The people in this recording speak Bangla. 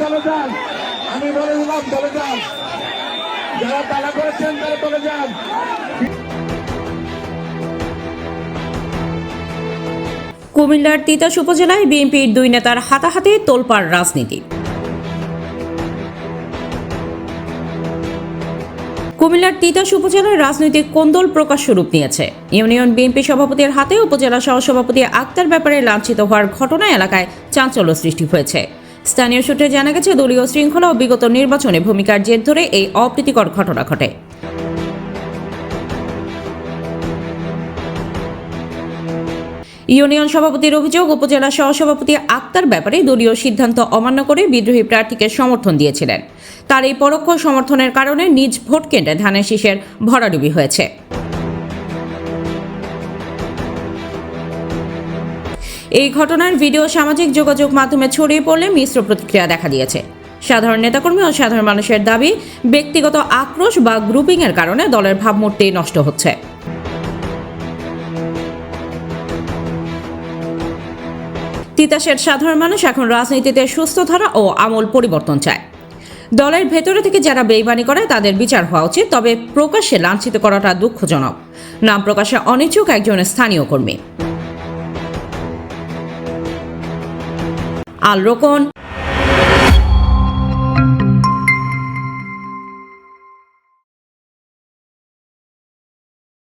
চলে যান, আমি বলে দিলাম চলে যান, যারা তালা করেছেন তারা চলে যান। কুমিল্লার তিতাস উপজেলায় বিএনপির দুই নেতার হাতাহাতি, তোলপাড় রাজনীতি। কুমিল্লার তিতাস উপজেলার রাজনৈতিক কোন্দল প্রকাশ্য রূপ নিয়েছে। ইউনিয়ন বিএনপি সভাপতির হাতে উপজেলা সহসভাপতি আক্তার ব্যাপারে লাঞ্ছিত হওয়ার ঘটনায় এলাকায় চাঞ্চল্য সৃষ্টি হয়েছে। স্থানীয় সূত্রে জানা গেছে, দলীয় শৃঙ্খলা ও বিগত নির্বাচনে ভূমিকার জের ধরে এই অপ্রীতিকর ঘটনা ঘটে। ইউনিয়ন সভাপতির অভিযোগ, উপজেলা সহসভাপতি আক্তার ব্যাপারে দলীয় সিদ্ধান্ত অমান্য করে বিদ্রোহী প্রার্থীকে সমর্থন দিয়েছিলেন। তার এই পরোক্ষ সমর্থনের কারণে নিজ ভোট কেন্দ্রে ধানের শীষের ভরাডুবি হয়েছে। এই ঘটনার ভিডিও সামাজিক যোগাযোগ মাধ্যমে ছড়িয়ে পড়লে মিশ্র প্রতিক্রিয়া দেখা দিয়েছে। সাধারণ নেতাকর্মী ও সাধারণ মানুষের দাবি, ব্যক্তিগত আক্রোশ বা গ্রুপিংয়ের কারণে দলের ভাবমূর্তি নষ্ট হচ্ছে। তিতাসের সাধারণ মানুষ এখন রাজনীতিতে সুস্থ ধারা ও আমূল পরিবর্তন চায়। দলের ভেতরে থেকে যারা বেইমানি করে তাদের বিচার হওয়া উচিত, তবে প্রকাশ্যে লাঞ্ছিত করাটা দুঃখজনক। নাম প্রকাশে অনিচ্ছুক একজন স্থানীয় কর্মী। আল রোকন।